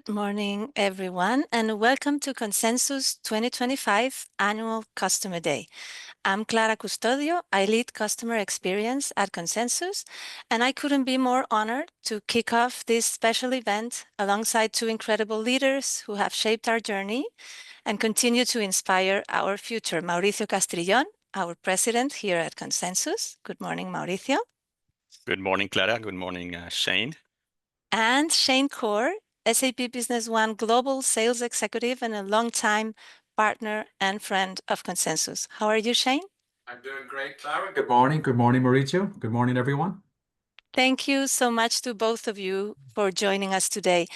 Good morning, everyone, and welcome to Consensus 2025 Annual Customer Day. I'm Clara Custodio. I lead customer experience at Consensus, and I couldn't be more honored to kick off this special event alongside two incredible leaders who have shaped our journey and continue to inspire our future. Mauricio Castrillon, our president here at Consensus. Good morning, Mauricio. Good morning, Clara. Good morning, Shane. And Shane Corr, SAP Business One Global Sales Executive and a longtime partner and friend of Consensus. How are you, Shane? I'm doing great, Clara. Good morning. Good morning, Mauricio. Good morning, everyone. Thank you so much to both of you for joining us today.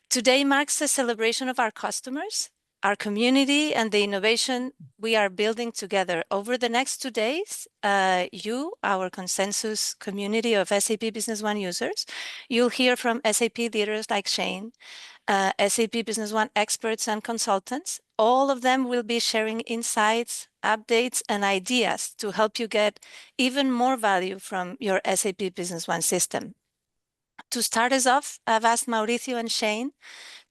Today marks the celebration of our customers, our community, and the innovation we are building together. Over the next 2 days, you, our Consensus community of SAP Business One users, you'll hear from SAP leaders like Shane, SAP Business One experts and consultants. All of them will be sharing insights, updates, and ideas to help you get even more value from your SAP Business One system. To start us off, I've asked Mauricio and Shane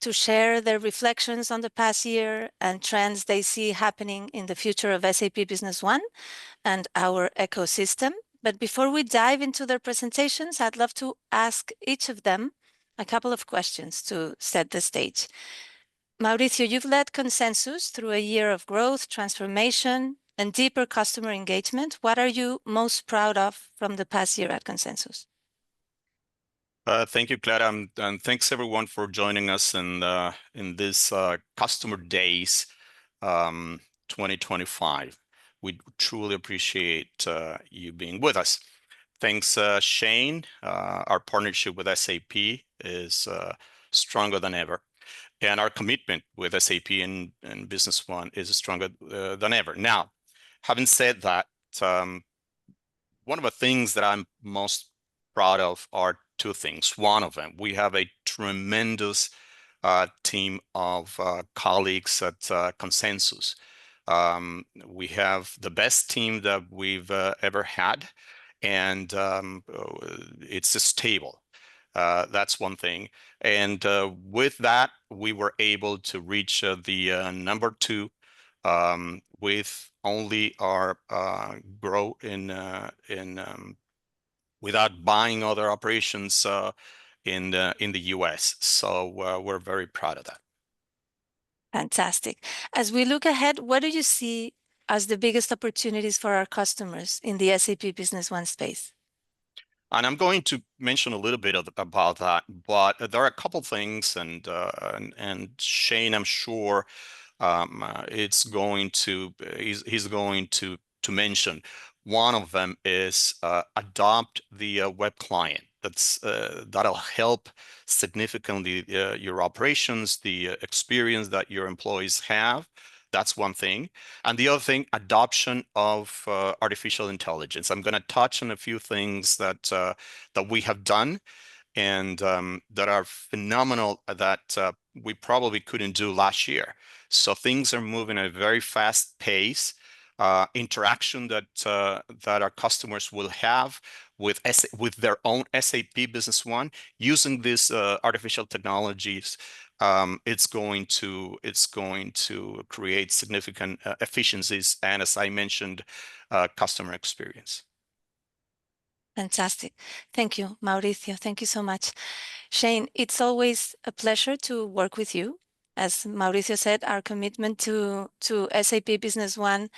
to share their reflections on the past year and trends they see happening in the future of SAP Business One and our ecosystem. But before we dive into their presentations, I'd love to ask each of them a couple of questions to set the stage. Mauricio, you've led Consensus through a year of growth, transformation, and deeper customer engagement. What are you most proud of from the past year at Consensus? Thank you, Clara, and thanks everyone for joining us in this Customer Days 2025. We truly appreciate you being with us. Thanks, Shane. Our partnership with SAP is stronger than ever, and our commitment with SAP and Business One is stronger than ever. Now, having said that, one of the things that I'm most proud of are two things. One of them, we have a tremendous team of colleagues at Consensus. We have the best team that we've ever had, and it's stable. That's one thing. And with that, we were able to reach the number 2 with only our grow in without buying other operations in the US. So we're very proud of that. Fantastic. As we look ahead, what do you see as the biggest opportunities for our customers in the SAP Business One space? And I'm going to mention a little bit about that, but there are a couple things, and Shane, I'm sure, he's going to mention. One of them is adopt the web client. That'll help significantly your operations, the experience that your employees have. That's one thing. And the other thing, adoption of artificial intelligence. I'm going to touch on a few things that we have done and that are phenomenal that we probably couldn't do last year. So things are moving at a very fast pace. Interaction that our customers will have with their own SAP Business One using these artificial technologies. It's going to create significant efficiencies and, as I mentioned, customer experience. Fantastic. Thank you, Mauricio. Thank you so much. Shane, it's always a pleasure to work with you. As Mauricio said, our commitment to SAP Business One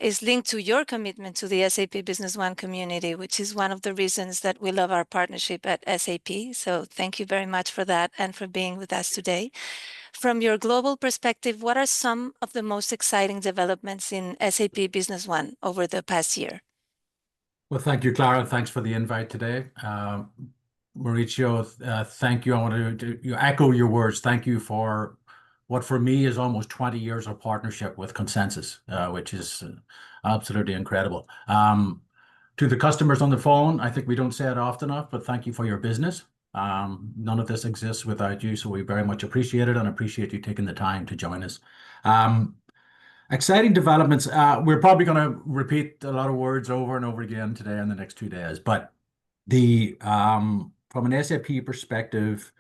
is linked to your commitment to the SAP Business One community, which is one of the reasons that we love our partnership at SAP. So thank you very much for that and for being with us today. From your global perspective, what are some of the most exciting developments in SAP Business One over the past year? Well, thank you, Clara. Thanks for the invite today. Mauricio, thank you. I want to echo your words. Thank you for what for me is almost 20 years of partnership with Consensus, which is absolutely incredible. To the customers on the phone, I think we don't say it often enough, but thank you for your business. None of this exists without you, so we very much appreciate it and appreciate you taking the time to join us. Exciting developments. We're probably going to repeat a lot of words over and over again today in the next 2 days, but from an SAP perspective,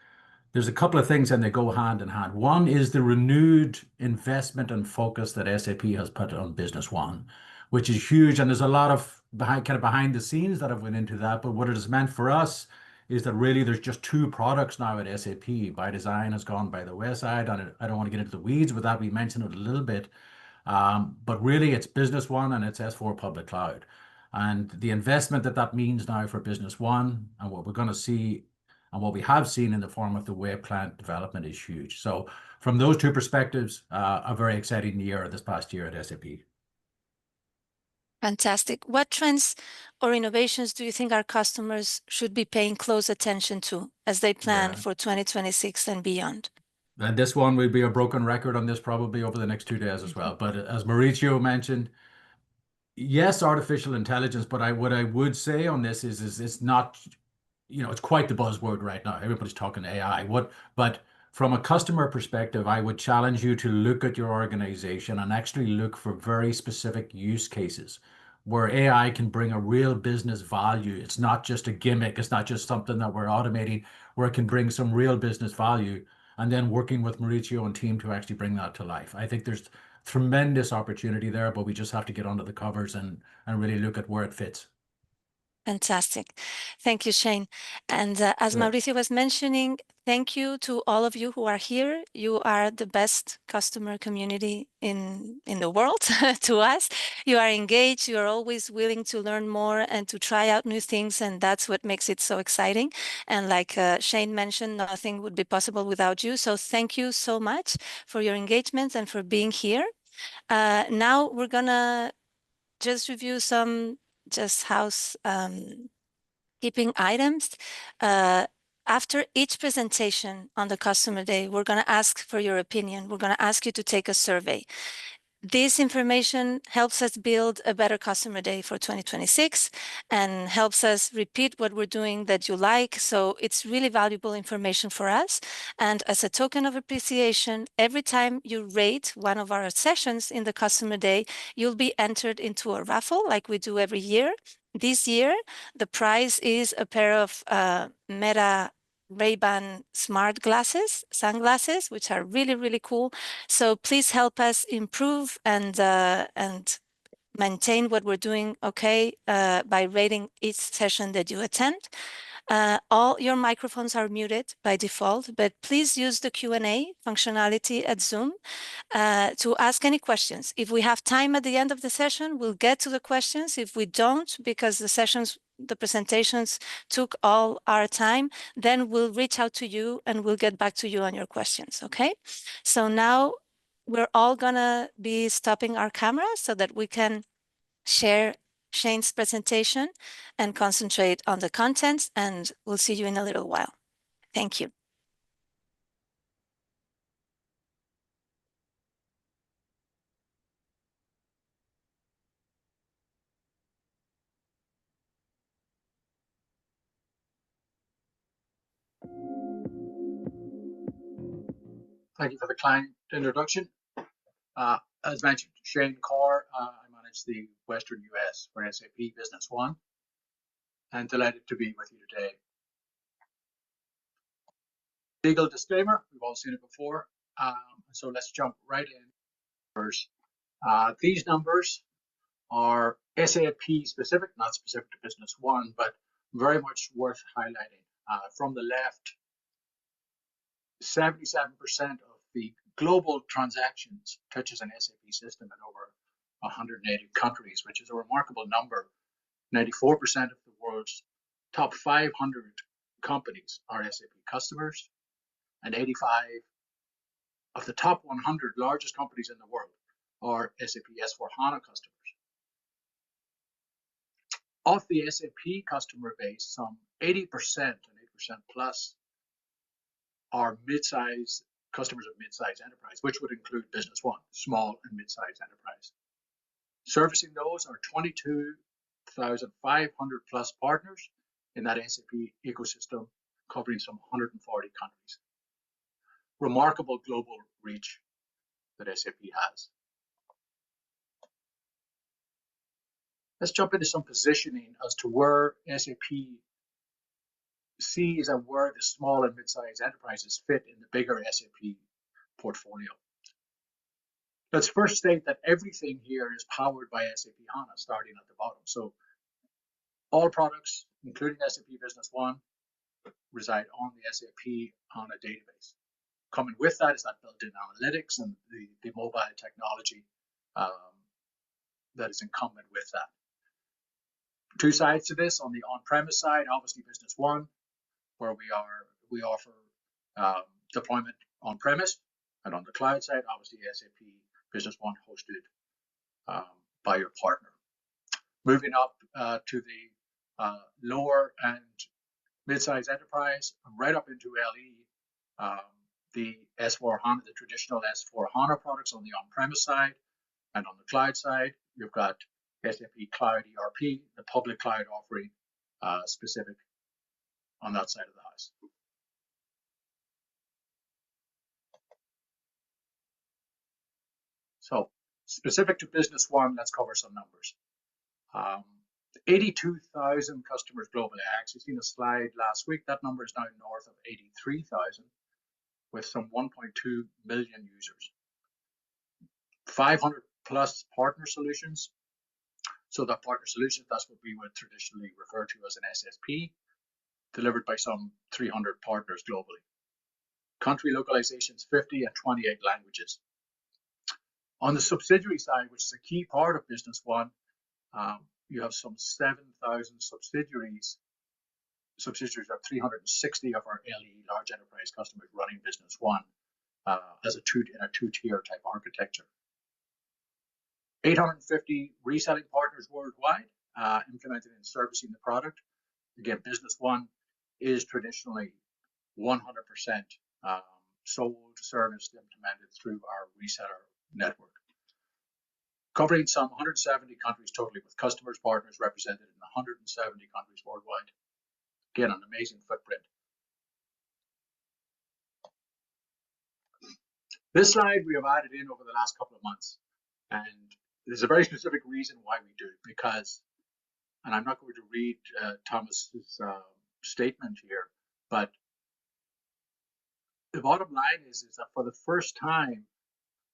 there's a couple of things and they go hand in hand. One is the renewed investment and focus that SAP has put on Business One, which is huge. And there's a lot of behind the scenes that have went into that. But what it has meant for us is that really there's just two products now at SAP. By Design has gone by the wayside, and I don't want to get into the weeds with that. We mentioned it a little bit. But really, it's Business One and it's S4 Public Cloud. And the investment that that means now for Business One and what we're going to see and what we have seen in the form of the web client development is huge. So from those two perspectives, a very exciting year this past year at SAP. Fantastic. What trends or innovations do you think our customers should be paying close attention to as they plan for 2026 and beyond? And this one will be a broken record on this probably over the next 2 days as well. But as Mauricio mentioned, yes, artificial intelligence, but what I would say on this is it's not, it's quite the buzzword right now. Everybody's talking AI. But from a customer perspective, I would challenge you to look at your organization and actually look for very specific use cases where AI can bring a real business value. It's not just a gimmick. It's not just something that we're automating, where it can bring some real business value. And then working with Mauricio and team to actually bring that to life. I think there's tremendous opportunity there, but we just have to get under the covers and really look at where it fits. Fantastic. Thank you, Shane. And as Mauricio was mentioning, thank you to all of you who are here. You are the best customer community in the world to us. You are engaged. You are always willing to learn more and to try out new things. And that's what makes it so exciting. And like Shane mentioned, nothing would be possible without you. So thank you so much for your engagement and for being here. Now we're going to just review some housekeeping items. After each presentation on the customer day, we're going to ask for your opinion. We're going to ask you to take a survey. This information helps us build a better customer day for 2026 and helps us repeat what we're doing that you like. So it's really valuable information for us. And as a token of appreciation, every time you rate one of our sessions in the customer day, you'll be entered into a raffle like we do every year. This year, the prize is a pair of Meta Ray-Ban smart sunglasses, which are really, really cool. So please help us improve and maintain what we're doing by rating each session that you attend. All your microphones are muted by default, but please use the Q&A functionality at Zoom to ask any questions. If we have time at the end of the session, we'll get to the questions. If we don't, because the presentations took all our time, then we'll reach out to you and we'll get back to you on your questions, okay? So now we're all gonna be stopping our camera so that we can share Shane's presentation and concentrate on the contents, and we'll see you in a little while. Thank you. Thank you for the kind introduction. As mentioned, Shane Corr, I manage the Western US for SAP Business One, and delighted to be with you today. Legal disclaimer, we've all seen it before, so let's jump right in. First, these numbers are SAP specific, not specific to Business One, but very much worth highlighting. From the left, 77% of the global transactions touches an SAP system in over 180 countries, which is a remarkable number. 94% of the world's top 500 companies are SAP customers, and 85 of the top 100 largest companies in the world are SAP S/4HANA customers. Of the SAP customer base, some 80% and 8% plus are mid-size customers of mid-size enterprise, which would include Business One, small and mid-size enterprise. Servicing those are 22,500 plus partners in that SAP ecosystem, covering some 140 countries. Remarkable global reach that SAP has. Let's jump into some positioning as to where SAP sees and where the small and mid-sized enterprises fit in the bigger SAP portfolio. Let's first state that everything here is powered by SAP HANA, starting at the bottom. So all products, including SAP Business One, reside on the SAP HANA database. Coming with that is that built-in analytics and the mobile technology that is incumbent with that. Two sides to this. On the on-premise side, obviously Business One, where we offer deployment on-premise, and on the cloud side, obviously SAP Business One hosted by your partner. Moving up to the lower and mid-sized enterprise, right up into LE, the S4 HANA, the traditional S4 HANA products on the on-premise side, and on the cloud side, you've got SAP Cloud ERP, the public cloud offering specific on that side of the house. So specific to Business One, let's cover some numbers. 82,000 customers globally. I actually seen a slide last week. That number is now north of 83,000 with some 1.2 million users. 500 plus partner solutions. So that partner solutions, that's what we would traditionally refer to as an SSP, delivered by some 300 partners globally. Country localizations 50 and 28 languages. On the subsidiary side, which is a key part of Business One, you have some 7,000 subsidiaries. Subsidiaries are 360 of our LE large enterprise customers running Business One as in a two-tier type architecture. 850 reselling partners worldwide implemented in servicing the product. Again, Business One is traditionally 100% sold, serviced, implemented through our reseller network. Covering some 170 countries totally, with customers, partners represented in 170 countries worldwide. Again, an amazing footprint. This slide we have added in over the last couple of months, and there's a very specific reason why we do it, because, and I'm not going to read Thomas's statement here, but the bottom line is that for the first time,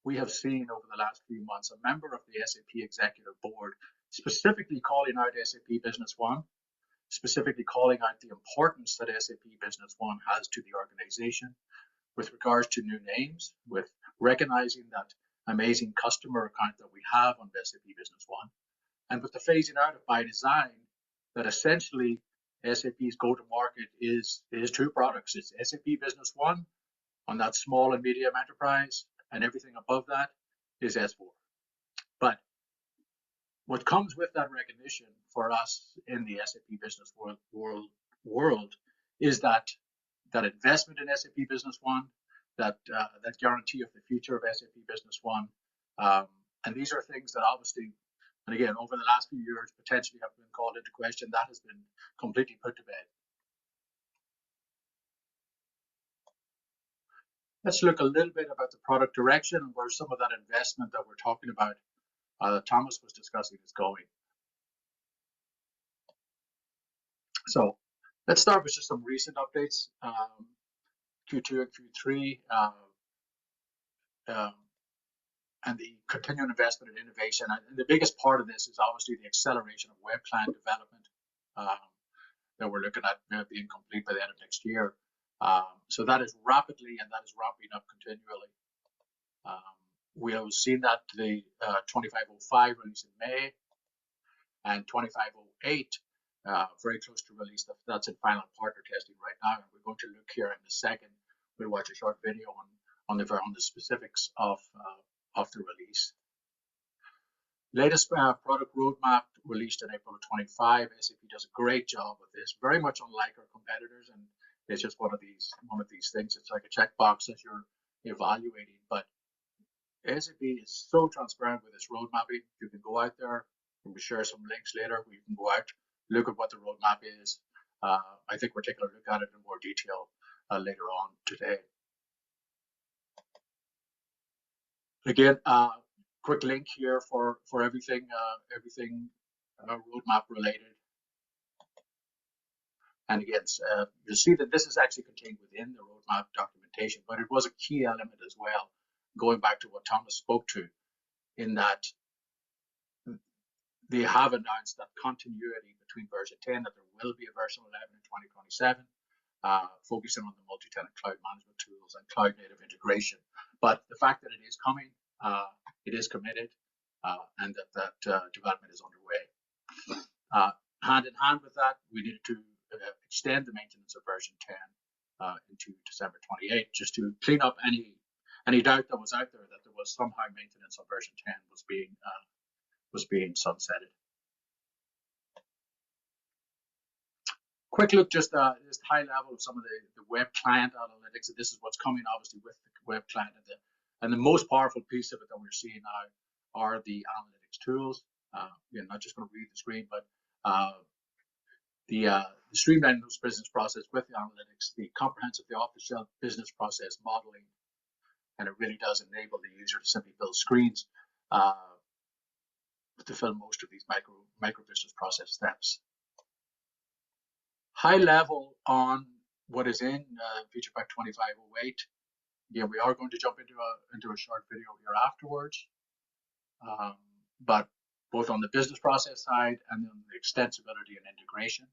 we have seen over the last few months a member of the SAP Executive Board specifically calling out SAP Business One, specifically calling out the importance that SAP Business One has to the organization with regards to new names, with recognizing that amazing customer account that we have on SAP Business One, and with the phasing out of by design that essentially SAP's go-to-market is two products. It's SAP Business One on that small and medium enterprise, and everything above that is S4. But what comes with that recognition for us in the SAP Business world is that investment in SAP Business One, that guarantee of the future of SAP Business One, and these are things that obviously, and again, over the last few years, potentially have been called into question. That has been completely put to bed. Let's look a little bit about the product direction and where some of that investment that we're talking about, that Thomas was discussing, is going. So let's start with just some recent updates. Q2 and Q3, and the continuing investment in innovation. And the biggest part of this is obviously the acceleration of web client development that we're looking at being complete by the end of next year. So that is rapidly, and that is ramping up continually. We have seen that the 2505 release in May, and 2508 very close to release. That's in final partner testing right now, and we're going to look here in a second. We'll watch a short video on the specifics of the release. Latest product roadmap released in April of 25. SAP does a great job with this, very much unlike our competitors, and it's just one of these things. It's like a checkbox that you're evaluating, but SAP is so transparent with its roadmapping. You can go out there, and we share some links later where you can go out, look at what the roadmap is. I think we're taking a look at it in more detail later on today. Again, quick link here for everything roadmap related. And again, you'll see that this is actually contained within the roadmap documentation, but it was a key element as well, going back to what Thomas spoke to, in that they have announced that continuity between version 10, that there will be a version 11 in 2027, focusing on the multi-tenant cloud management tools and cloud native integration. But the fact that it is coming, it is committed, and that development is underway. Hand in hand with that, we needed to extend the maintenance of version 10 into December 28, just to clean up any doubt that was out there that there was somehow maintenance of version 10 was being sunsetted. Quick look, just high level of some of the web client analytics. This is what's coming, obviously, with the web client, and the most powerful piece of it that we're seeing now are the analytics tools. You're not just going to read the screen, but the streamlining those business process with the analytics, the comprehensive, the off-the-shelf business process modeling, and it really does enable the user to simply build screens to fill most of these micro business process steps. High level on what is in Feature Pack 2508. Yeah, we are going to jump into a short video here afterwards, but both on the business process side and on the extensibility and integration,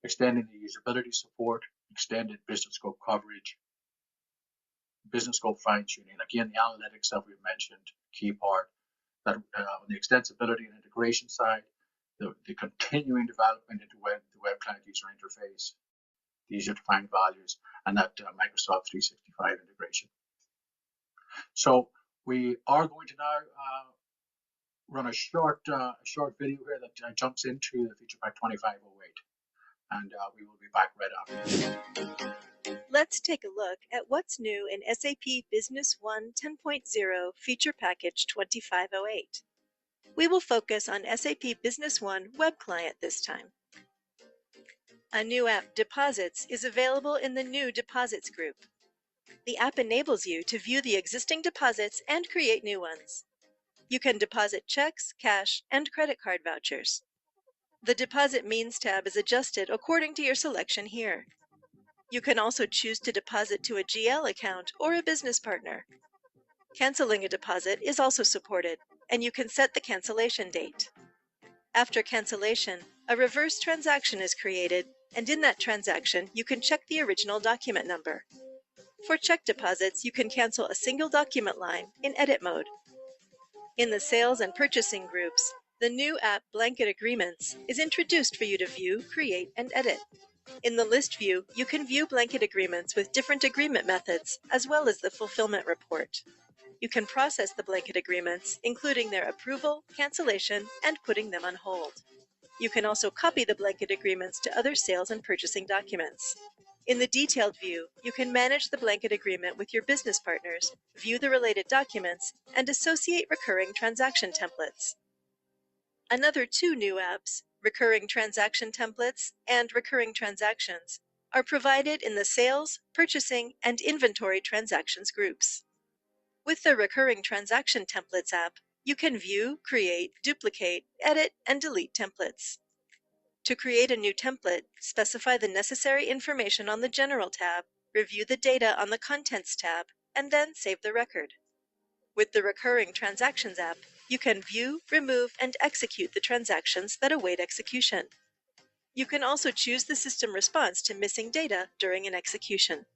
extending the usability support, extended business scope coverage, business scope fine-tuning. Again, the analytics that we've mentioned, key part. That on the extensibility and integration side, the continuing development into the web client user interface, the user-defined values, and that Microsoft 365 integration. So we are going to now run a short video here that jumps into the Feature Pack 2508, and we will be back right after. Let's take a look at what's new in SAP Business One 10.0 Feature Package 2508. We will focus on SAP Business One Web Client this time. A new app, Deposits, is available in the New Deposits group. The app enables you to view the existing deposits and create new ones. You can deposit checks, cash, and credit card vouchers. The Deposit Means tab is adjusted according to your selection here. You can also choose to deposit to a GL account or a business partner. Canceling a deposit is also supported, and you can set the cancellation date. After cancellation, a reverse transaction is created, and in that transaction, you can check the original document number. For check deposits, you can cancel a single document line in edit mode. In the sales and purchasing groups, the new app Blanket Agreements is introduced for you to view, create, and edit. In the list view, you can view blanket agreements with different agreement methods, as well as the fulfillment report. You can process the blanket agreements, including their approval, cancellation, and putting them on hold. You can also copy the blanket agreements to other sales and purchasing documents. In the detailed view, you can manage the blanket agreement with your business partners, view the related documents, and associate recurring transaction templates. Another two new apps, Recurring Transaction Templates and Recurring Transactions, are provided in the Sales, Purchasing, and Inventory Transactions groups. With the Recurring Transaction Templates app, you can view, create, duplicate, edit, and delete templates. To create a new template, specify the necessary information on the General tab, review the data on the Contents tab, and then save the record. With the Recurring Transactions app, you can view, remove, and execute the transactions that await execution. You can also choose the system response to missing data during an execution.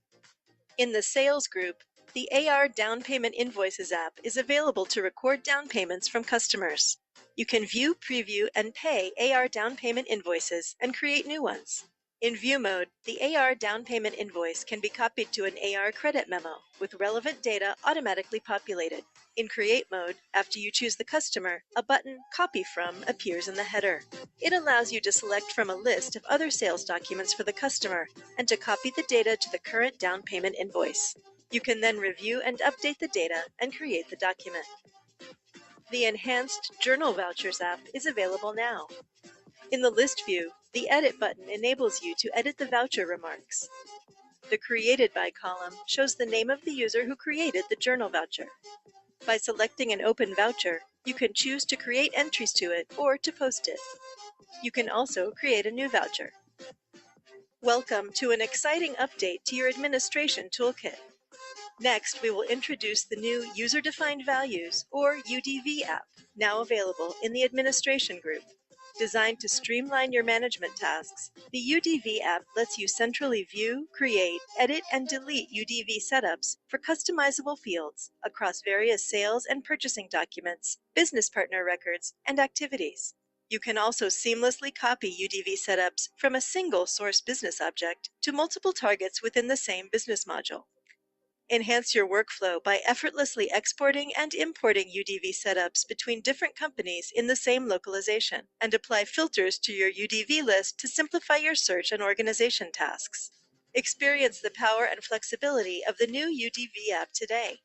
In the Sales group, the AR Down Payment Invoices app is available to record down payments from customers. You can view, preview, and pay AR down payment invoices and create new ones. In View mode, the AR down payment invoice can be copied to an AR credit memo with relevant data automatically populated. In Create mode, after you choose the customer, a button Copy From appears in the header. It allows you to select from a list of other sales documents for the customer and to copy the data to the current down payment invoice. You can then review and update the data and create the document. The Enhanced Journal Vouchers app is available now. In the list view, the Edit button enables you to edit the voucher remarks. The Created By column shows the name of the user who created the journal voucher. By selecting an open voucher, you can choose to create entries to it or to post it. You can also create a new voucher. Welcome to an exciting update to your administration toolkit. Next, we will introduce the new User-Defined Values, or UDV app, now available in the administration group. Designed to streamline your management tasks, the UDV app lets you centrally view, create, edit, and delete UDV setups for customizable fields across various sales and purchasing documents, business partner records, and activities. You can also seamlessly copy UDV setups from a single source business object to multiple targets within the same business module. Enhance your workflow by effortlessly exporting and importing UDV setups between different companies in the same localization, and apply filters to your UDV list to simplify your search and organization tasks. Experience the power and flexibility of the new UDV app today.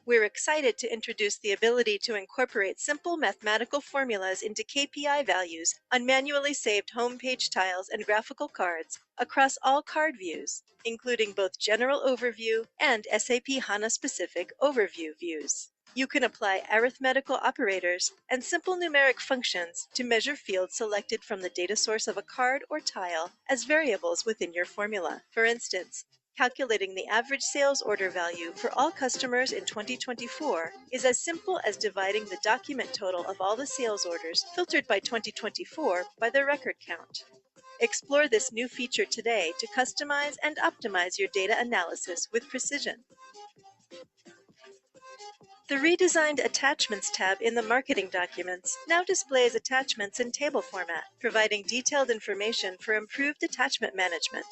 We're excited to introduce the ability to incorporate simple mathematical formulas into KPI values on manually saved homepage tiles and graphical cards across all card views, including both General Overview and SAP HANA-specific Overview views. You can apply arithmetical operators and simple numeric functions to measure fields selected from the data source of a card or tile as variables within your formula. For instance, calculating the average sales order value for all customers in 2024 is as simple as dividing the document total of all the sales orders filtered by 2024 by the record count. Explore this new feature today to customize and optimize your data analysis with precision. The redesigned Attachments tab in the Marketing documents now displays attachments in table format, providing detailed information for improved attachment management.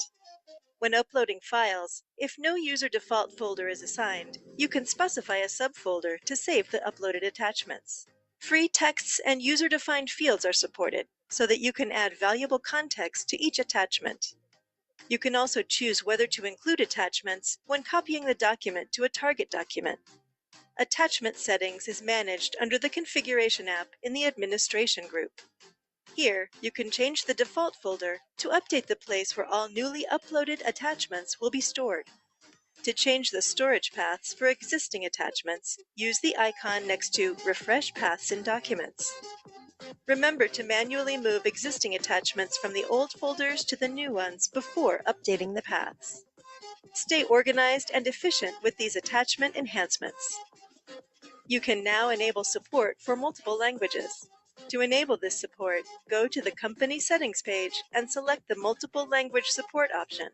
When uploading files, if no user default folder is assigned, you can specify a subfolder to save the uploaded attachments. Free texts and user-defined fields are supported, so that you can add valuable context to each attachment. You can also choose whether to include attachments when copying the document to a target document. Attachment settings is managed under the Configuration app in the Administration group. Here, you can change the default folder to update the place where all newly uploaded attachments will be stored. To change the storage paths for existing attachments, use the icon next to Refresh Paths in Documents. Remember to manually move existing attachments from the old folders to the new ones before updating the paths. Stay organized and efficient with these attachment enhancements. You can now enable support for multiple languages. To enable this support, go to the Company Settings page and select the Multiple Language Support option.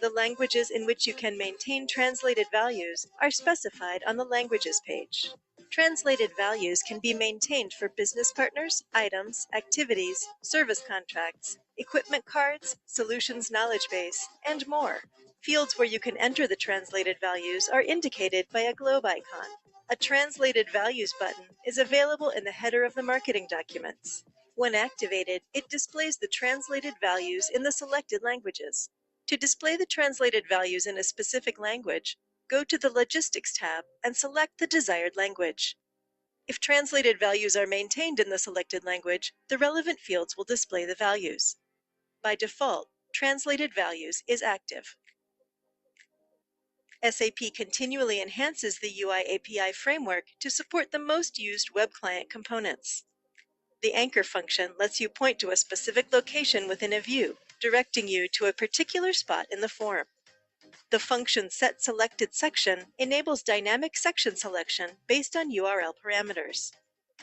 The languages in which you can maintain translated values are specified on the Languages page. Translated values can be maintained for business partners, items, activities, service contracts, equipment cards, solutions knowledge base, and more. Fields where you can enter the translated values are indicated by a globe icon. A Translated Values button is available in the header of the marketing documents. When activated, it displays the translated values in the selected languages. To display the translated values in a specific language, go to the Logistics tab and select the desired language. If translated values are maintained in the selected language, the relevant fields will display the values. By default, Translated Values is active. SAP continually enhances the UI API framework to support the most used web client components. The anchor function lets you point to a specific location within a view, directing you to a particular spot in the form. The function setSelectedSection enables dynamic section selection based on URL parameters.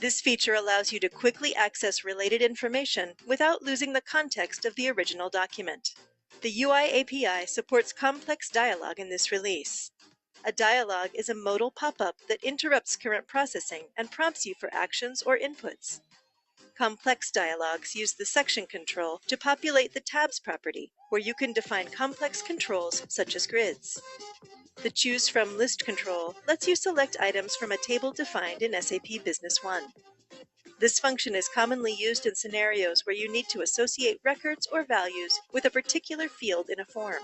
This feature allows you to quickly access related information without losing the context of the original document. The UI API supports complex dialog in this release. A dialog is a modal pop-up that interrupts current processing and prompts you for actions or inputs. Complex dialogs use the section control to populate the tabs property, where you can define complex controls such as grids. The Choose From List control lets you select items from a table defined in SAP Business One. This function is commonly used in scenarios where you need to associate records or values with a particular field in a form.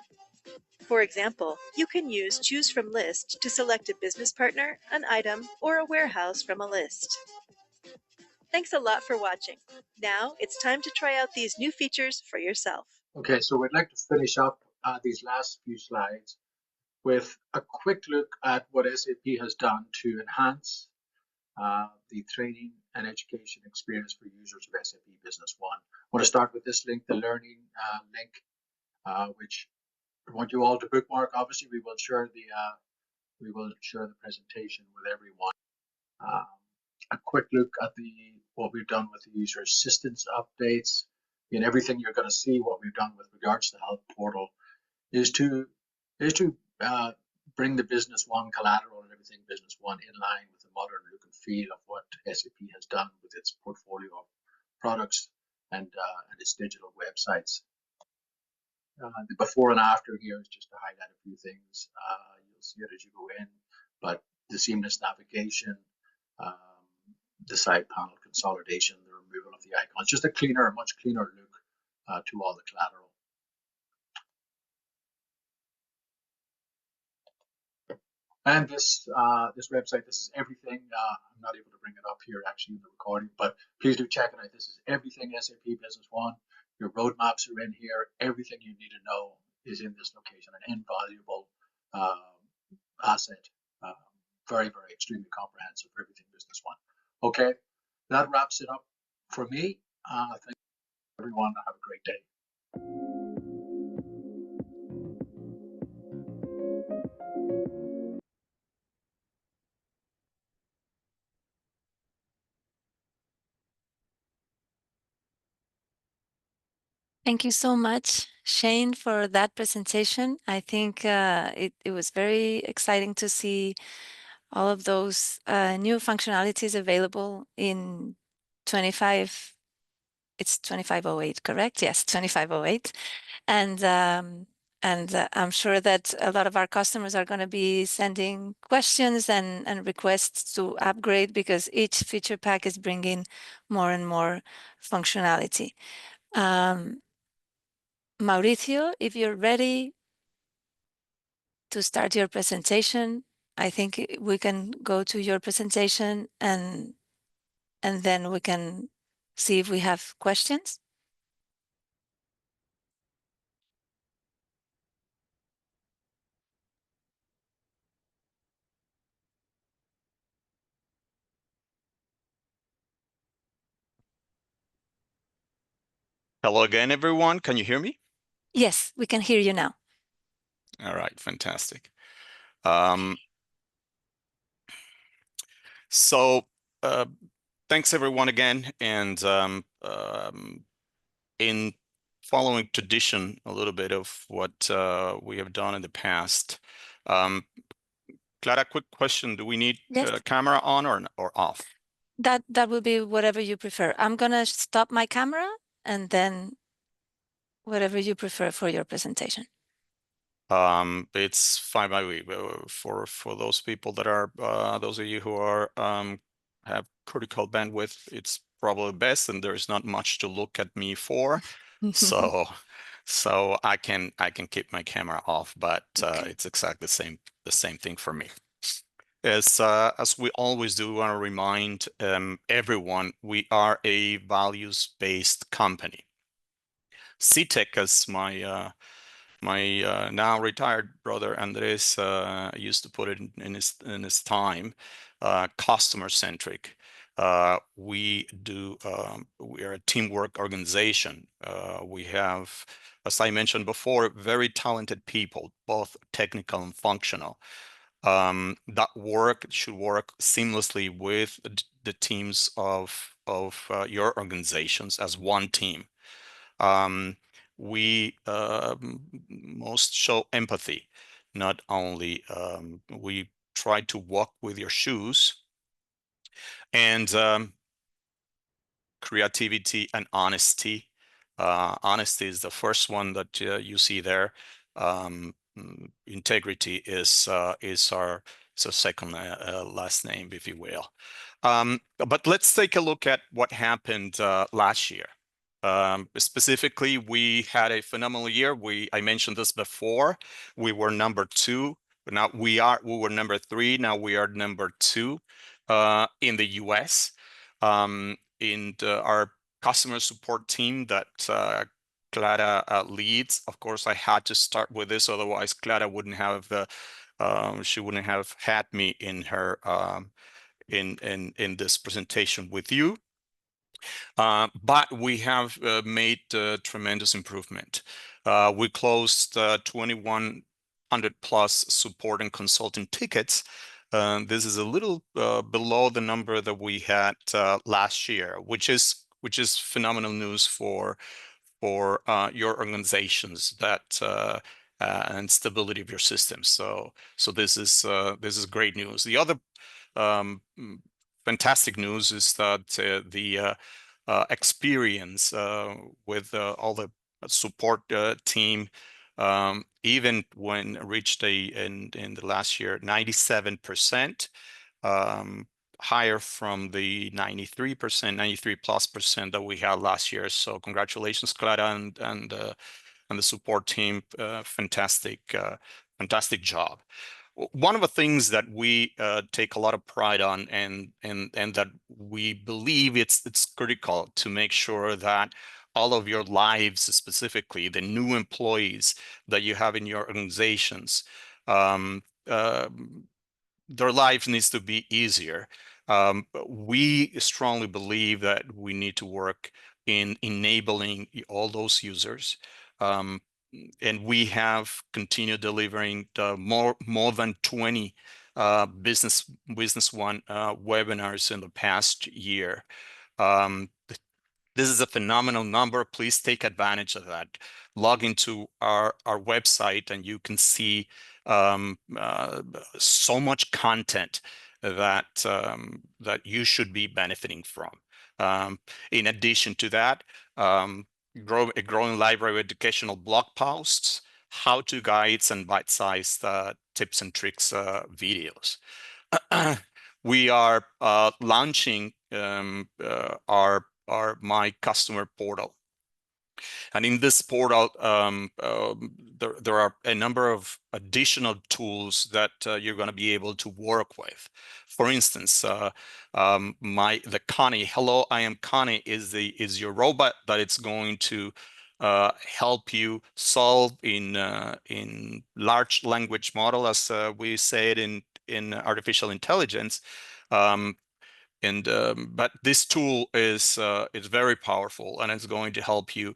For example, you can use Choose From List to select a business partner, an item, or a warehouse from a list. Thanks a lot for watching. Now it's time to try out these new features for yourself. Okay, so we'd like to finish up these last few slides with a quick look at what SAP has done to enhance the training and education experience for users of SAP Business One. I want to start with this link, the learning link. which I want you all to bookmark. Obviously, we will share the presentation with everyone. A quick look at what we've done with the user assistance updates. And everything you're going to see, what we've done with regards to the Help Portal, is to bring the Business One collateral and everything Business One in line with the modern look and feel of what SAP has done with its portfolio of products and its digital websites. The before and after here is just to highlight a few things. You'll see it as you go in, but the seamless navigation, the side panel consolidation, the removal of the icons, just a much cleaner look to all the collateral. And this website, this is everything. I'm not able to bring it up here actually in the recording, but please do check it out. This is everything SAP Business One. Your roadmaps are in here. Everything you need to know is in this location. An invaluable asset. Very, very extremely comprehensive for everything Business One. Okay, that wraps it up for me. Thank you everyone. Have a great day. Thank you so much, Shane, for that presentation. I think it was very exciting to see all of those new functionalities available in 25. It's 2508, correct? Yes, 2508. And I'm sure that a lot of our customers are going to be sending questions and requests to upgrade because each feature pack is bringing more and more functionality. Mauricio, if you're ready to start your presentation, I think we can go to your presentation and then we can see if we have questions. Hello again, everyone. Can you hear me? Yes, we can hear you now. All right, fantastic. Thanks everyone again. And in following tradition, a little bit of what we have done in the past. Clara, quick question. Do we need camera on or off? That would be whatever you prefer. I'm going to stop my camera and then whatever you prefer for your presentation. It's fine by me. For those people that are those of you who are have critical bandwidth, it's probably best, and there's not much to look at me for. so I can keep my camera off, but Okay. it's exactly the same thing for me. As we always do, we want to remind everyone we are a values-based company. CTEC, as my now retired brother Andres used to put it in his time, customer-centric. We are a teamwork organization. We have, as I mentioned before, very talented people, both technical and functional. That should work seamlessly with the teams of your organizations as one team. We most show empathy. Not only we try to walk with your shoes, and creativity and honesty. Honesty is the first one that you see there. Integrity is our second last name, if you will. But let's take a look at what happened last year. Specifically, we had a phenomenal year. I mentioned this before. We were number 2. Now we were number 3. Now we are number 2 in the US. In our customer support team that Clara leads. Of course, I had to start with this, otherwise Clara wouldn't have she wouldn't have had me in her in this presentation with you. But we have made tremendous improvement. We closed 2,100 plus support and consulting tickets. This is a little below the number that we had last year, which is phenomenal news for your organizations and stability of your systems. So this is great news. The other fantastic news is that the experience with all the support team, even when reached in the last year 97%, higher from the 93% that we had last year. So congratulations, Clara, and the support team. Fantastic job. One of the things that we take a lot of pride on, and that we believe it's critical to make sure that all of your lives, specifically the new employees that you have in your organizations, their life needs to be easier. We strongly believe that we need to work in enabling all those users. And we have continued delivering more than 20 business one webinars in the past year. This is a phenomenal number. Please take advantage of that. Log into our website and you can see so much content that you should be benefiting from. In addition to that, a growing library of educational blog posts, how-to guides, and bite-sized tips and tricks videos. We are launching our My Customer portal. And in this portal, there are a number of additional tools that you're going to be able to work with. For instance, the Connie, hello, I am Connie, is your robot that it's going to help you solve in large language model, as we say it in artificial intelligence. But this tool is very powerful, and it's going to help you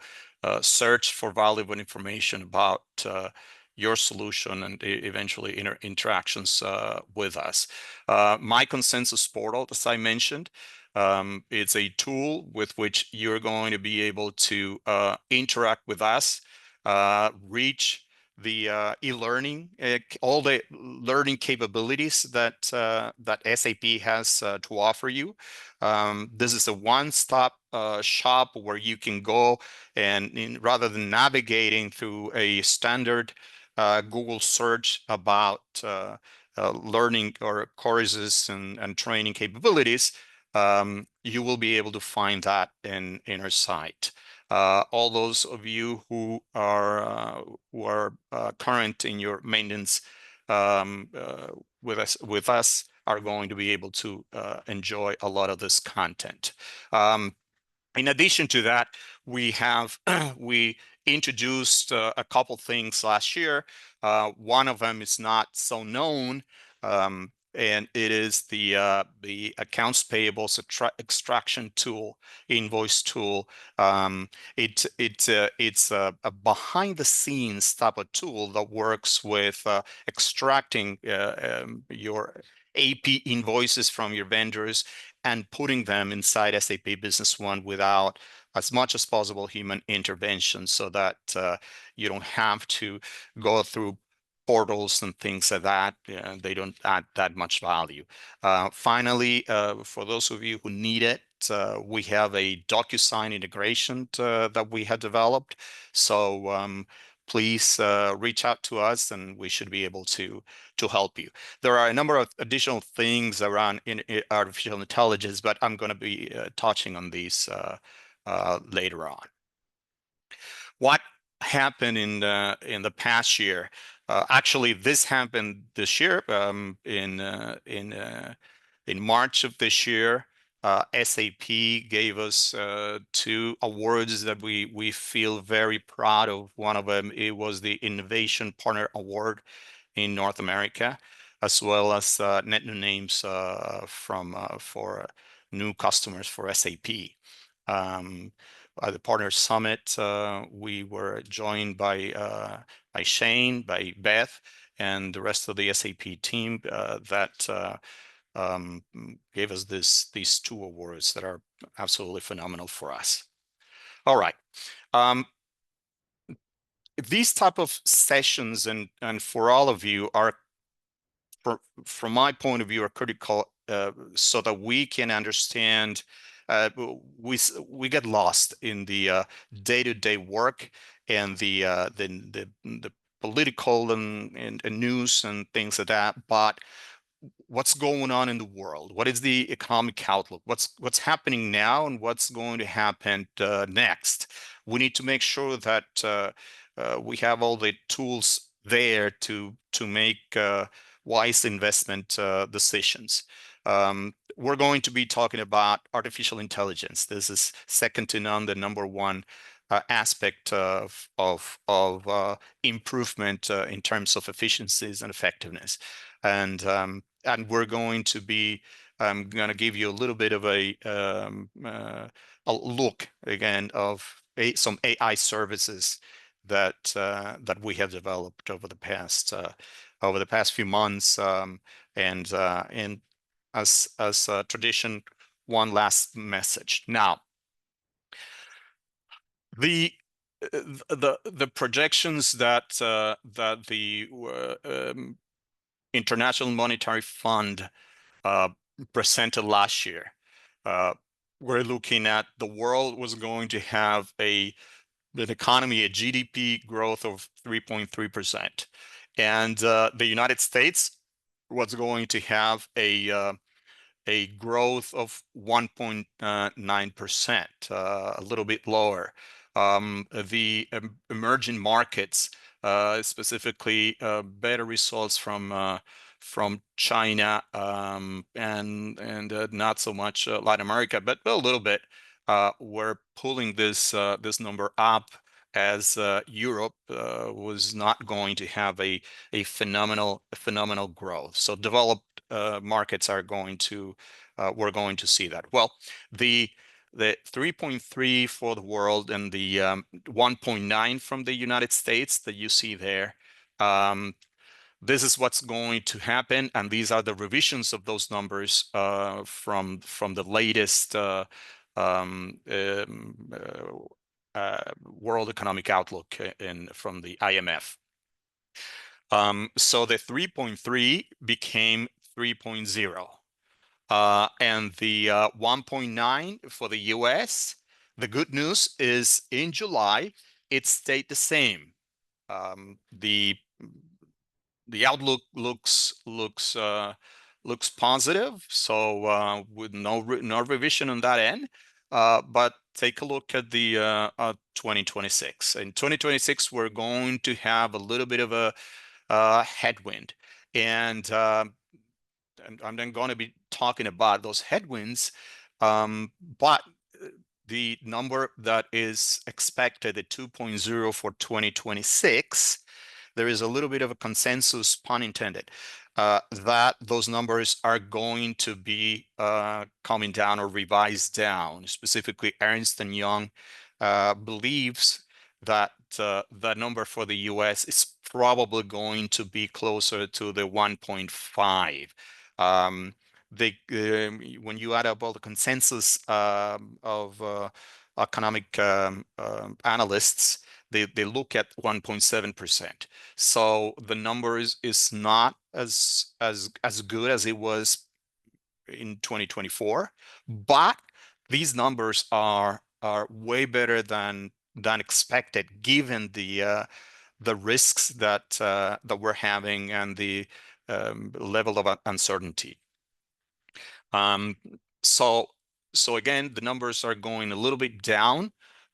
search for valuable information about your solution and eventually interactions with us. My Consensus portal, as I mentioned, it's a tool with which you're going to be able to interact with us, reach the e-learning, all the learning capabilities that SAP has to offer you. This is a one-stop shop where you can go and rather than navigating through a standard Google search about learning or courses and training capabilities, you will be able to find that in our site. All those of you who are current in your maintenance with us are going to be able to enjoy a lot of this content. In addition to that, we introduced a couple things last year. One of them is not so known, and it is the accounts payable extraction tool, invoice tool. It's a behind the scenes type of tool that works with extracting your AP invoices from your vendors and putting them inside SAP Business One without, as much as possible, human intervention, so that you don't have to go through portals and things like that. They don't add that much value. Finally, for those of you who need it, we have a DocuSign integration that we have developed. So please reach out to us and we should be able to help you. There are a number of additional things around artificial intelligence, but I'm going to be touching on these later on. What happened in the past year? Actually, this happened this year. In March of this year, SAP gave us 2 awards that we feel very proud of. One of them, it was the Innovation Partner Award in North America, as well as net new names for new customers for SAP. the Partner Summit, we were joined by Shane, by Beth, and the rest of the SAP team that gave us these 2 awards that are absolutely phenomenal for us. All right. These type of sessions and for all of you are, from my point of view, are critical so that we can understand. We get lost in the day-to-day work and the political and news and things like that, but what's going on in the world? What is the economic outlook? What's happening now and what's going to happen next? We need to make sure that we have all the tools there to make wise investment decisions. We're going to be talking about artificial intelligence. This is second to none, the #1 aspect of improvement in terms of efficiencies and effectiveness. And we're going to be, I'm going to give you a little bit of a look again of some AI services that we have developed over the past few months, and as tradition, one last message. Now, the projections that the International Monetary Fund presented last year, we're looking at the world was going to have an economy, a GDP growth of 3.3%, and the United States was going to have a growth of 1.9%, a little bit lower. The emerging markets, specifically better results from China and not so much Latin America, but a little bit. We're pulling this number up as Europe was not going to have a phenomenal growth. So developed markets are going to we're going to see that. Well, the 3.3 for the world and the 1.9 from the United States that you see there, this is what's going to happen, and these are the revisions of those numbers from the latest World Economic Outlook from the IMF. So the 3.3 became 3.0. And the 1.9 for the US, the good news is in July, it stayed the same. The outlook looks positive, so with no revision on that end. But take a look at the 2026. In 2026, we're going to have a little bit of a headwind, and I'm then going to be talking about those headwinds. But the number that is expected at 2.0 for 2026, there is a little bit of a consensus, pun intended, that those numbers are going to be coming down or revised down. Specifically, Ernst & Young believes that that number for the US is probably going to be closer to the 1.5. When you add up all the consensus of economic analysts, they look at 1.7%. So the numbers is not as good as it was in 2024, but these numbers are way better than expected, given the risks that we're having and the level of uncertainty. So again, the numbers are going a little bit down,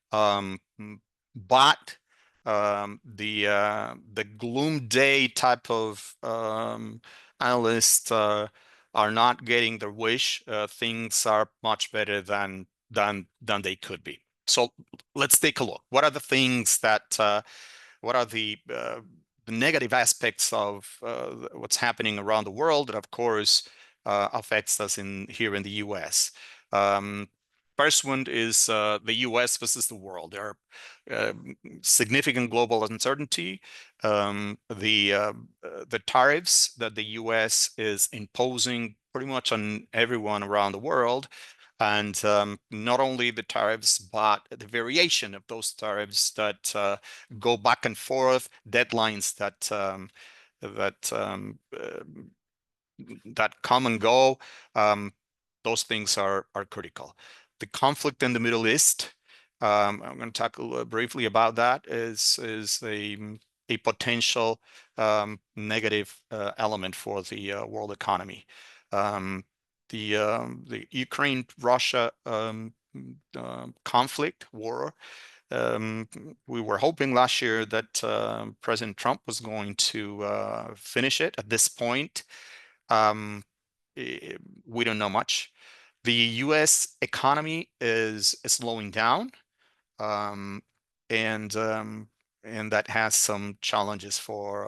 but the gloom day type of analysts are not getting their wish. Things are much better than they could be. So let's take a look. What are the things that what are the negative aspects of what's happening around the world that, of course, affects us here in the US? first one is the U.S. versus the world. There are significant global uncertainty. The tariffs that the U.S. is imposing pretty much on everyone around the world, and not only the tariffs, but the variation of those tariffs that go back and forth, deadlines that come and go. Those things are critical. The conflict in the Middle East, I'm going to talk briefly about that, is a potential negative element for the world economy. The Ukraine-Russia conflict, war, we were hoping last year that President Trump was going to finish it. At this point, we don't know much. The U.S. economy is slowing down, and that has some challenges for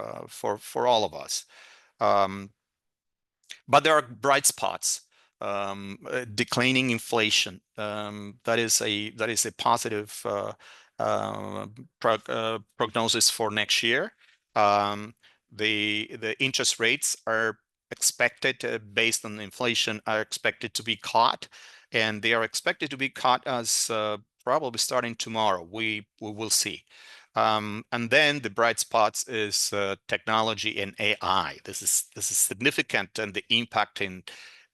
all of us. But there are bright spots. Declining inflation. That is a positive prognosis for next year. The interest rates are expected, based on inflation, are expected to be cut, and they are expected to be cut as probably starting tomorrow. We will see. And then the bright spots is technology and AI. This is significant, and the impact in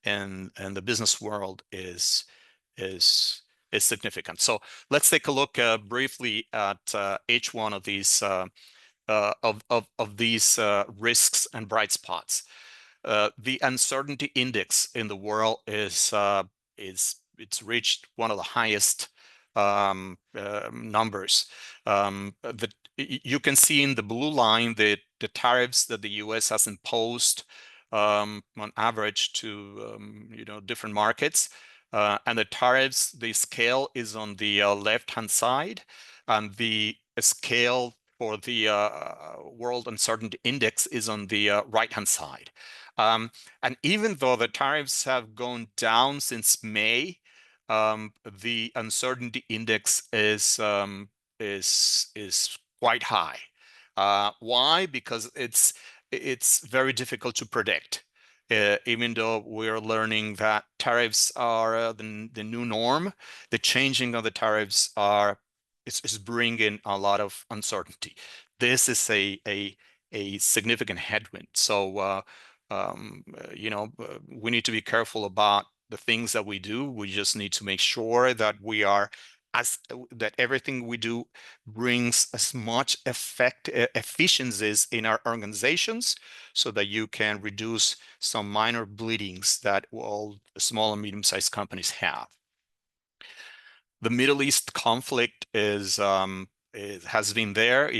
the business world is significant. So let's take a look briefly at each one of these risks and bright spots. The uncertainty index in the world it's reached one of the highest numbers. You can see in the blue line the tariffs that the U.S. has imposed on average to different markets, and the tariffs, the scale is on the left-hand side, and the scale for the World Uncertainty Index is on the right-hand side. And even though the tariffs have gone down since May, the uncertainty index is quite high. Why? Because it's very difficult to predict. Even though we're learning that tariffs are the new norm, the changing of the tariffs is bringing a lot of uncertainty. This is a significant headwind. So we need to be careful about the things that we do. We just need to make sure that that everything we do brings as much efficiencies in our organizations, so that you can reduce some minor bleedings that all small and medium-sized companies have. The Middle East conflict has been there,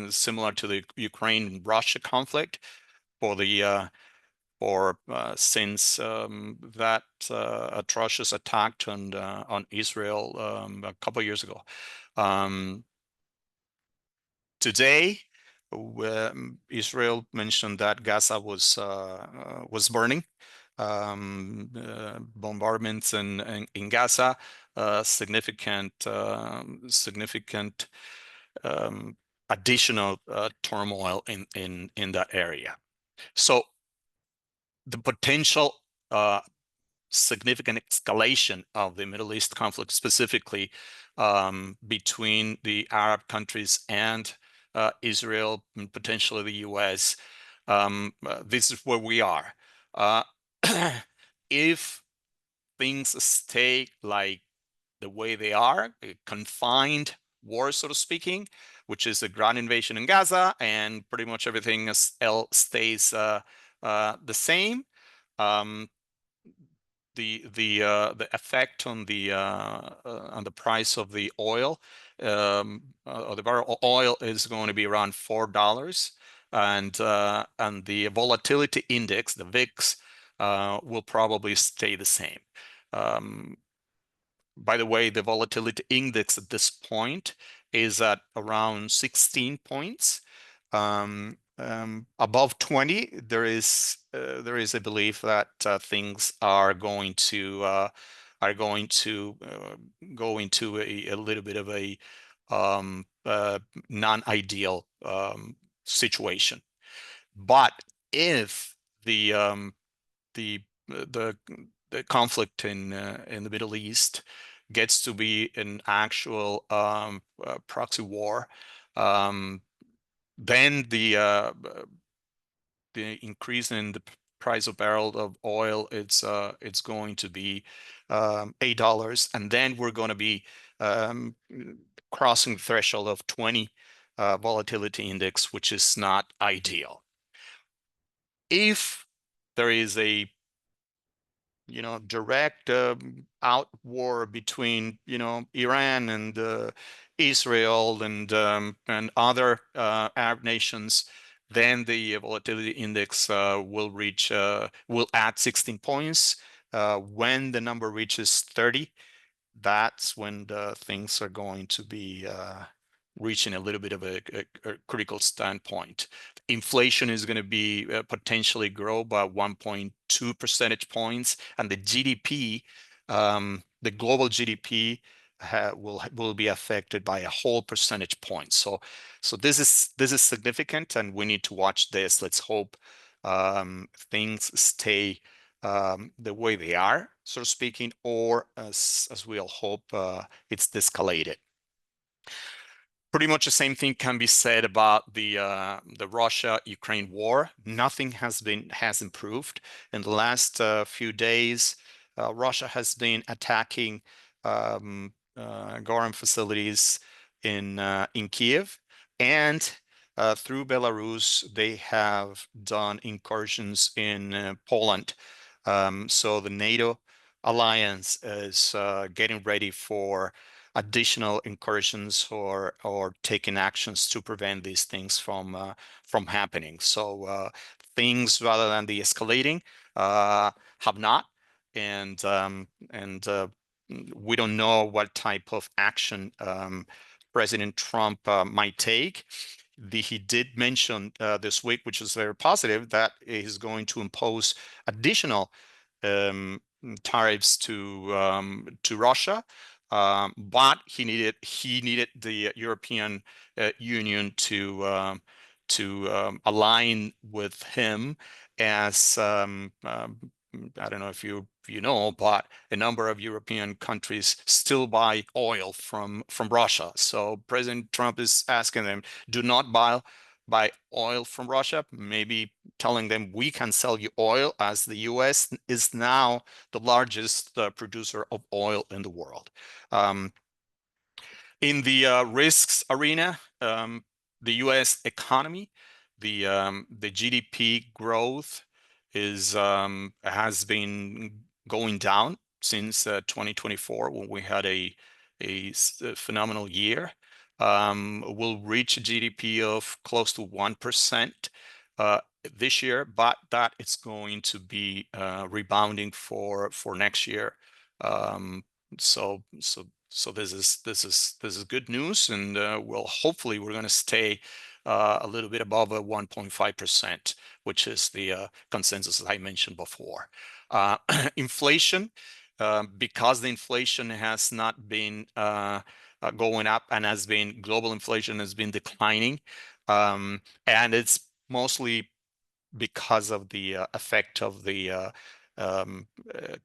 similar to the Ukraine and Russia conflict, since that atrocious attack on Israel a couple of years ago. Today, Israel mentioned that Gaza was burning. Bombardments in Gaza, significant additional turmoil in that area. So the potential significant escalation of the Middle East conflict, specifically between the Arab countries and Israel, and potentially the U.S., this is where we are. If things stay like the way they are, a confined war, so to speaking, which is a ground invasion in Gaza, and pretty much everything else stays the same, the effect on the price of the oil, or the barrel of oil, is going to be around $4, and the volatility index, the VIX, will probably stay the same. By the way, the volatility index at this point is at around 16 points. Above 20, there is a belief that things are going to are going to go into a little bit of a non-ideal situation. But if the conflict in the Middle East gets to be an actual proxy war, then the increase in the price of barrel of oil, it's going to be $8, and then we're going to be crossing the threshold of 20 volatility index, which is not ideal. If there is a direct out war between Iran and Israel and other Arab nations, then the volatility index will add 16 points. When the number reaches 30, that's when the things are going to be reaching a little bit of a critical standpoint. Inflation is going to be potentially grow by 1.2 percentage points, and the GDP, the global GDP, will be affected by a whole percentage point. So this is significant, and we need to watch this. Let's hope things stay the way they are, so to speaking, or as we all hope, it's de-escalated. Pretty much the same thing can be said about the Russia-Ukraine war. Nothing has improved in the last few days. Russia has been attacking government facilities in Kiev, and through Belarus they have done incursions in Poland. So the NATO alliance is getting ready for additional incursions or taking actions to prevent these things from happening. So things, rather than the escalating, have not, and we don't know what type of action President Trump might take. He did mention this week, which is very positive, that he's going to impose additional tariffs to Russia. But he needed the European Union to align with him, as I don't know if you know, but a number of European countries still buy oil from Russia. So President Trump is asking them, do not buy oil from Russia, maybe telling them we can sell you oil, as the US is now the largest producer of oil in the world. In the risks arena, the US economy, the GDP growth has been going down since 2024, when we had a phenomenal year. We'll reach a GDP of close to 1% this year, but that it's going to be rebounding for next year. So this is good news, and hopefully we're going to stay a little bit above a 1.5%, which is the consensus that I mentioned before. Inflation, because the inflation has not been going up, and global inflation has been declining, and it's mostly because of the effect of the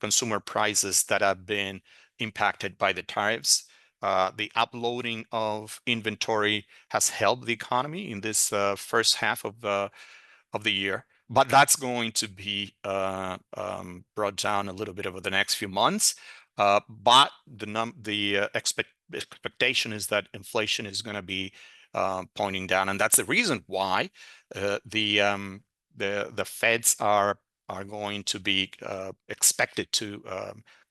consumer prices that have been impacted by the tariffs. The uploading of inventory has helped the economy in this first half of the year, but that's going to be brought down a little bit over the next few months. But the expectation is that inflation is going to be pointing down, and that's the reason why the Feds are going to be expected to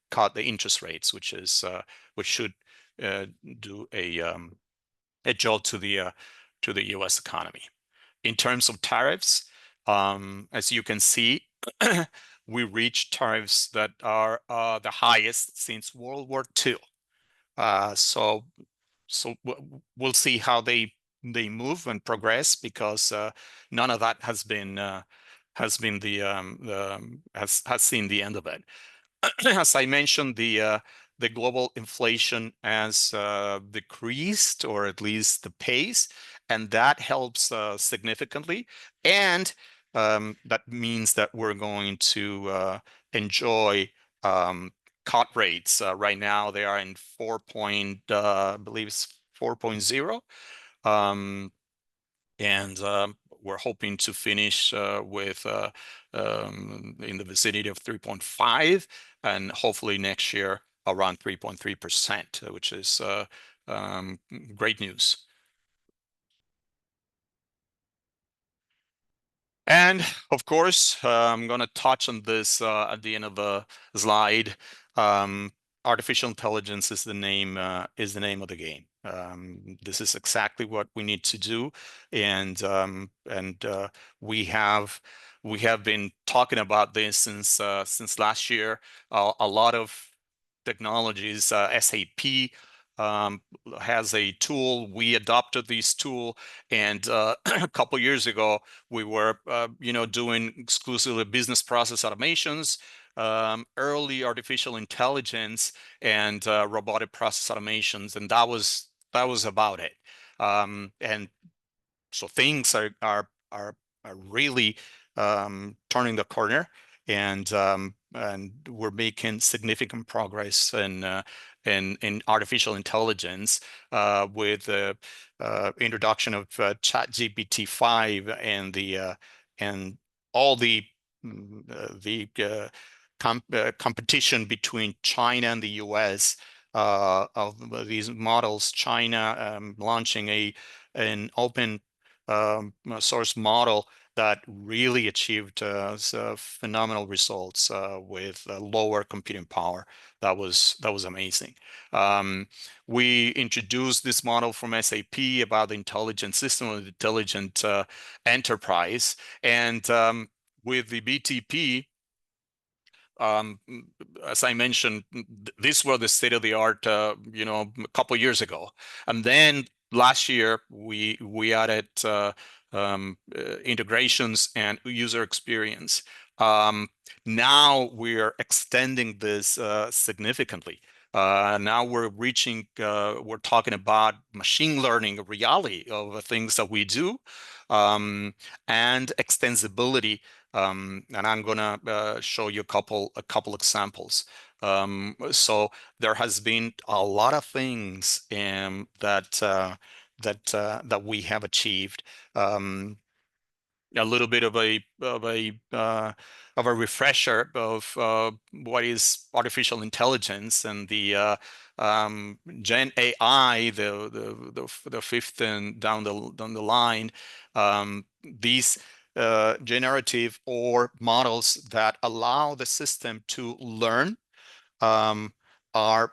cut the interest rates, which should do a jolt to the U.S. economy. In terms of tariffs, as you can see, we reached tariffs that are the highest since World War II. So we'll see how they move and progress, because none of that has seen the end of it. as I mentioned, the global inflation has decreased, or at least the pace, and that helps significantly. And that means that we're going to enjoy cut rates. Right now, they are in 4.0. And we're hoping to finish with in the vicinity of 3.5, and hopefully next year around 3.3%, which is great news. And of course, I'm going to touch on this at the end of the slide. Artificial intelligence is the name of the game. This is exactly what we need to do, and we have been talking about this since last year. A lot of technologies, SAP has a tool. We adopted this tool, and a couple years ago we were doing exclusively business process automations, early artificial intelligence, and robotic process automations, and that was about it. And so things are really turning the corner, and we're making significant progress in artificial intelligence with the introduction of ChatGPT 5 and all the competition between China and the US of these models. China launching an open source model that really achieved phenomenal results with lower computing power. That was amazing. We introduced this model from SAP about the intelligent system, or the intelligent enterprise, and with the BTP. As I mentioned, these were the state of the art, a couple of years ago, and then last year we added integrations and user experience. Now we're extending this significantly. Now we're talking about machine learning, a reality of the things that we do, and extensibility. And I'm gonna show you a couple examples. So there has been a lot of things that we have achieved. A little bit of a refresher of what is artificial intelligence and the Gen AI, the fifth and down the line. These generative or models that allow the system to learn are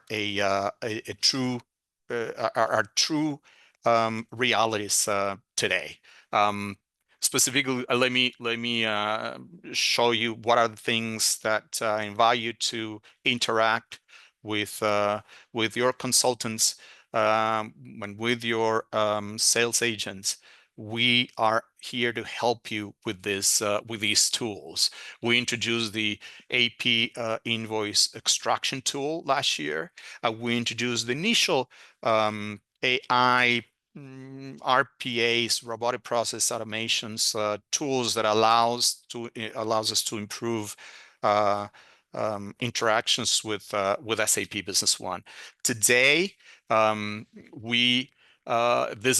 true realities today. Specifically, let me show you what are the things that I invite you to interact with your consultants and with your sales agents. We are here to help you with this with these tools. We introduced the AP invoice extraction tool last year. We introduced the initial AI RPAs, robotic process automations, tools that allows us to improve interactions with SAP Business One. Today, this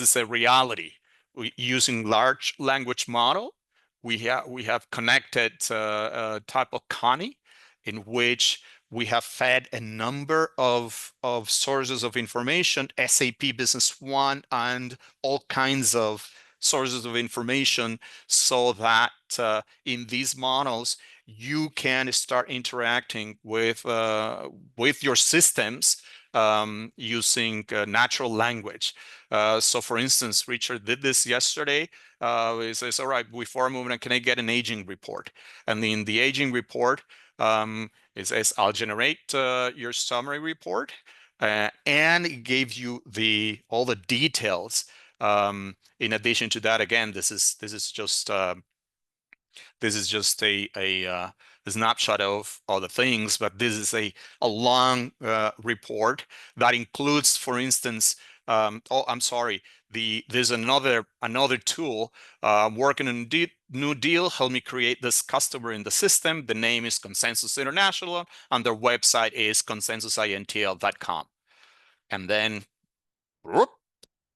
is a reality. Using large language model, we have connected type of Connie, in which we have fed a number of sources of information, SAP Business One, and all kinds of sources of information, so that in these models you can start interacting with your systems using natural language. So for instance, Richard did this yesterday. He says, all right, before moving on, can I get an aging report? And in the aging report, it says, I'll generate your summary report, and it gave you all the details. In addition to that, again, this is just This is just a snapshot of all the things, but this is a long report that includes, for instance, oh, I'm sorry. There's another tool working on a new deal. Help me create this customer in the system. The name is Consensus International, and their website is consensusintl.com. And then whoop,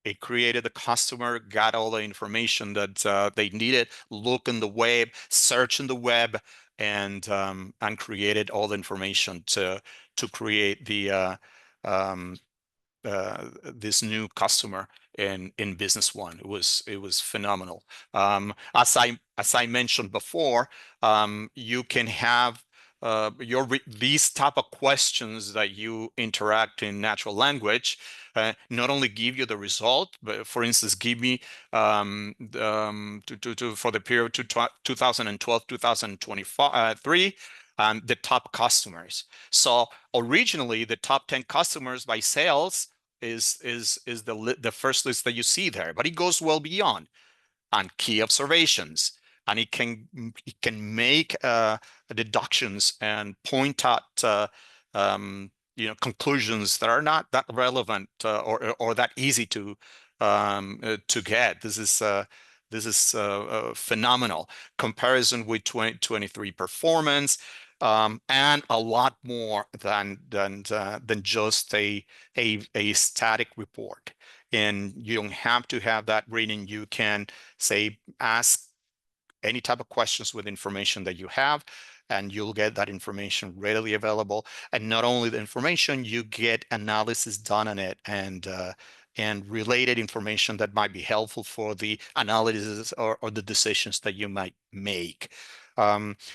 it created the customer, got all the information that they needed, look in the web, search in the web, and created all the information to create the this new customer in Business One. It was phenomenal. As I mentioned before, you can have these type of questions that you interact in natural language not only give you the result, but for instance, give me for the period 2012-2023 the top customers. So originally, the top 10 customers by sales is the first list that you see there, but it goes well beyond on key observations, and it can make deductions and point out conclusions that are not that relevant or that easy to get. This is phenomenal comparison with 2023 performance, and a lot more than just a static report. And you don't have to have that reading. You can say, ask any type of questions with information that you have, and you'll get that information readily available. And not only the information, you get analysis done on it, and related information that might be helpful for the analysis or the decisions that you might make.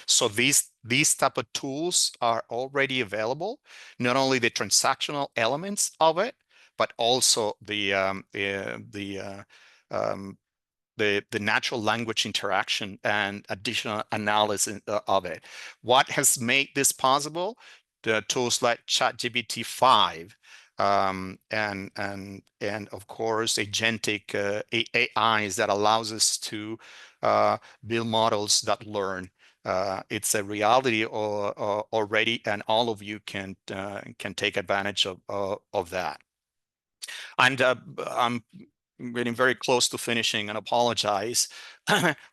So these type of tools are already available, not only the transactional elements of it, but also the natural language interaction and additional analysis of it. What has made this possible? The tools like ChatGPT 5, and of course agentic AIs that allows us to build models that learn. It's a reality already, and all of you can take advantage of that. And I'm getting very close to finishing, and apologize.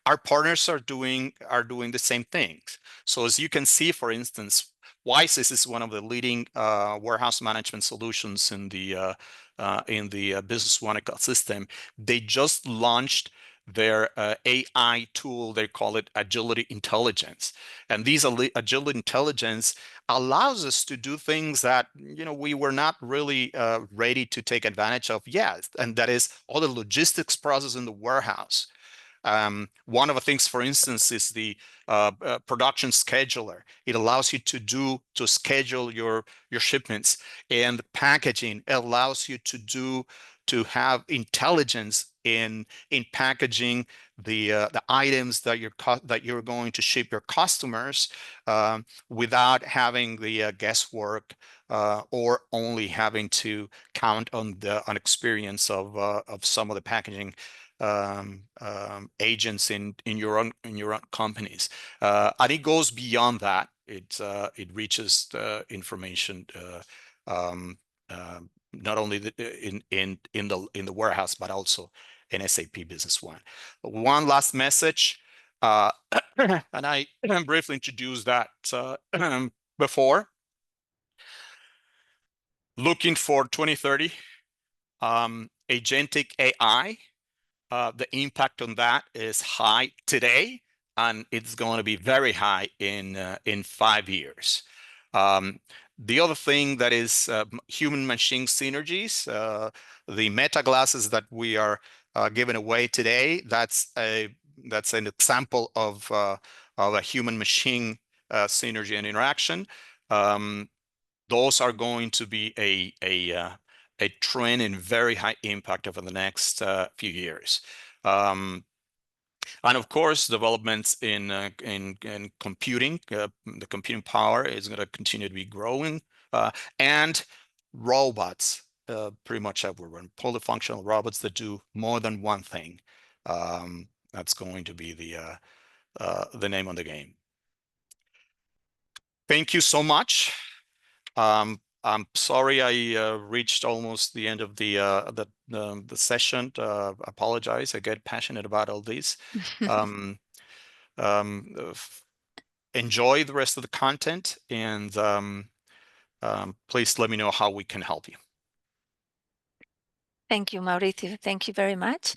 Our partners are doing the same things. So as you can see, for instance, Wisys is one of the leading warehouse management solutions in the Business One ecosystem. They just launched their AI tool. They call it Agility Intelligence, and these Agility Intelligence allows us to do things that we were not really ready to take advantage of yet, and that is all the logistics process in the warehouse. One of the things, for instance, is the production scheduler. It allows you to schedule your shipments, and the packaging allows you to have intelligence in packaging the items that you're going to ship your customers, without having the guesswork, or only having to count on the experience of some of the packaging agents in your own companies, and it goes beyond that. It reaches the information not only in the warehouse, but also in SAP Business One. One last message, and I briefly introduced that before. Looking for 2030, agentic AI. The impact on that is high today, and it's going to be very high in 5 years. The other thing that is human-machine synergies, the Meta glasses that we are giving away today. That's an example of a human-machine synergy and interaction. Those are going to be a trend in very high impact over the next few years. And of course, developments in computing, the computing power is going to continue to be growing, and robots, pretty much everywhere, polyfunctional robots that do more than one thing. That's going to be the name of the game. Thank you so much. I'm sorry I reached almost the end of the session. Apologize. I get passionate about all this. Enjoy the rest of the content, and please let me know how we can help you. Thank you, Mauricio. Thank you very much.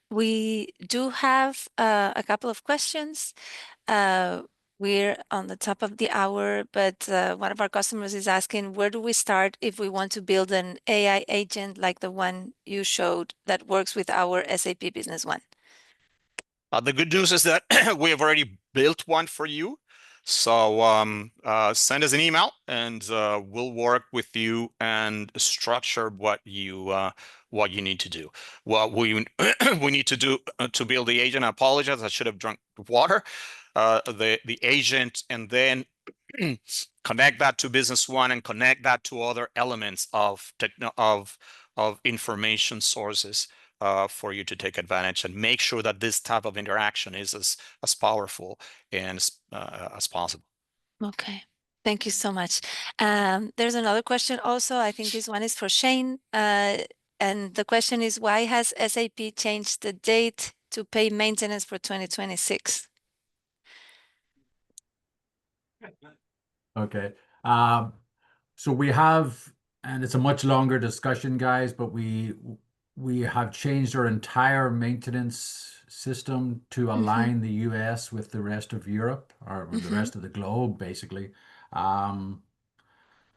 We do have a couple of questions. We're on the top of the hour, but one of our customers is asking, where do we start if we want to build an AI agent like the one you showed that works with our SAP Business One? The good news is that we have already built one for you. So send us an email, and we'll work with you and structure what you need to do. What we need to do to build the agent. I apologize, I should have drunk water. The agent, and then connect that to Business One and connect that to other elements of information sources for you to take advantage, and make sure that this type of interaction is as powerful and as possible. Okay, thank you so much. There's another question also. I think this one is for Shane. And the question is, why has SAP changed the date to pay maintenance for 2026? Okay. So we have, and it's a much longer discussion, guys, but we have changed our entire maintenance system to align the US with the rest of Europe, or the rest of the globe, basically.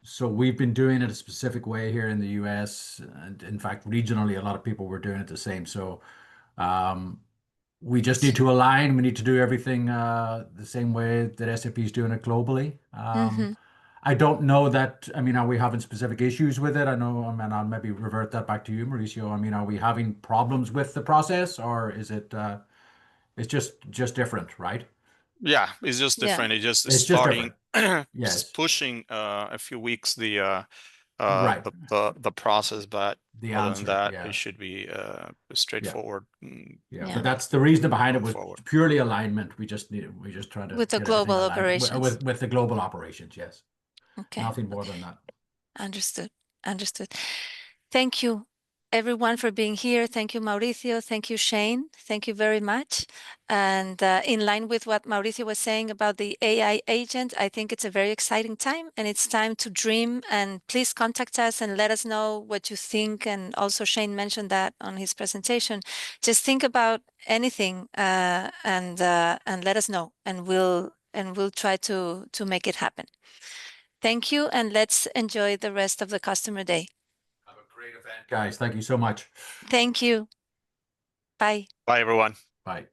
So we've been doing it a specific way here in the US, and in fact, regionally, a lot of people were doing it the same. So we just need to align. We need to do everything the same way that SAP is doing it globally. I don't know that, I mean, are we having specific issues with it? I know, I mean, I'll maybe revert that back to you, Mauricio. I mean, are we having problems with the process, or is it, it's just different, right? Yeah, it's just Yeah. different. It's just It's just starting, different. just Yes. pushing a few weeks the Right. the process, but The other answer, than that, yeah. it should be straightforward. Yeah, Yeah. but that's the reason behind it Going was forward. purely alignment. We just try to With the get everything global aligned operations. with the global operations. Yes. Okay. Nothing more than that. Understood. Understood. Thank you, everyone, for being here. Thank you, Mauricio. Thank you, Shane. Thank you very much. And in line with what Mauricio was saying about the AI agent, I think it's a very exciting time, and it's time to dream. And please contact us and let us know what you think. And also, Shane mentioned that on his presentation. Just think about anything and let us know, and we'll try to make it happen. Thank you, and let's enjoy the rest of the customer day. Have a great event, guys. Thank you so much. Thank you. Bye. Bye, everyone. Bye.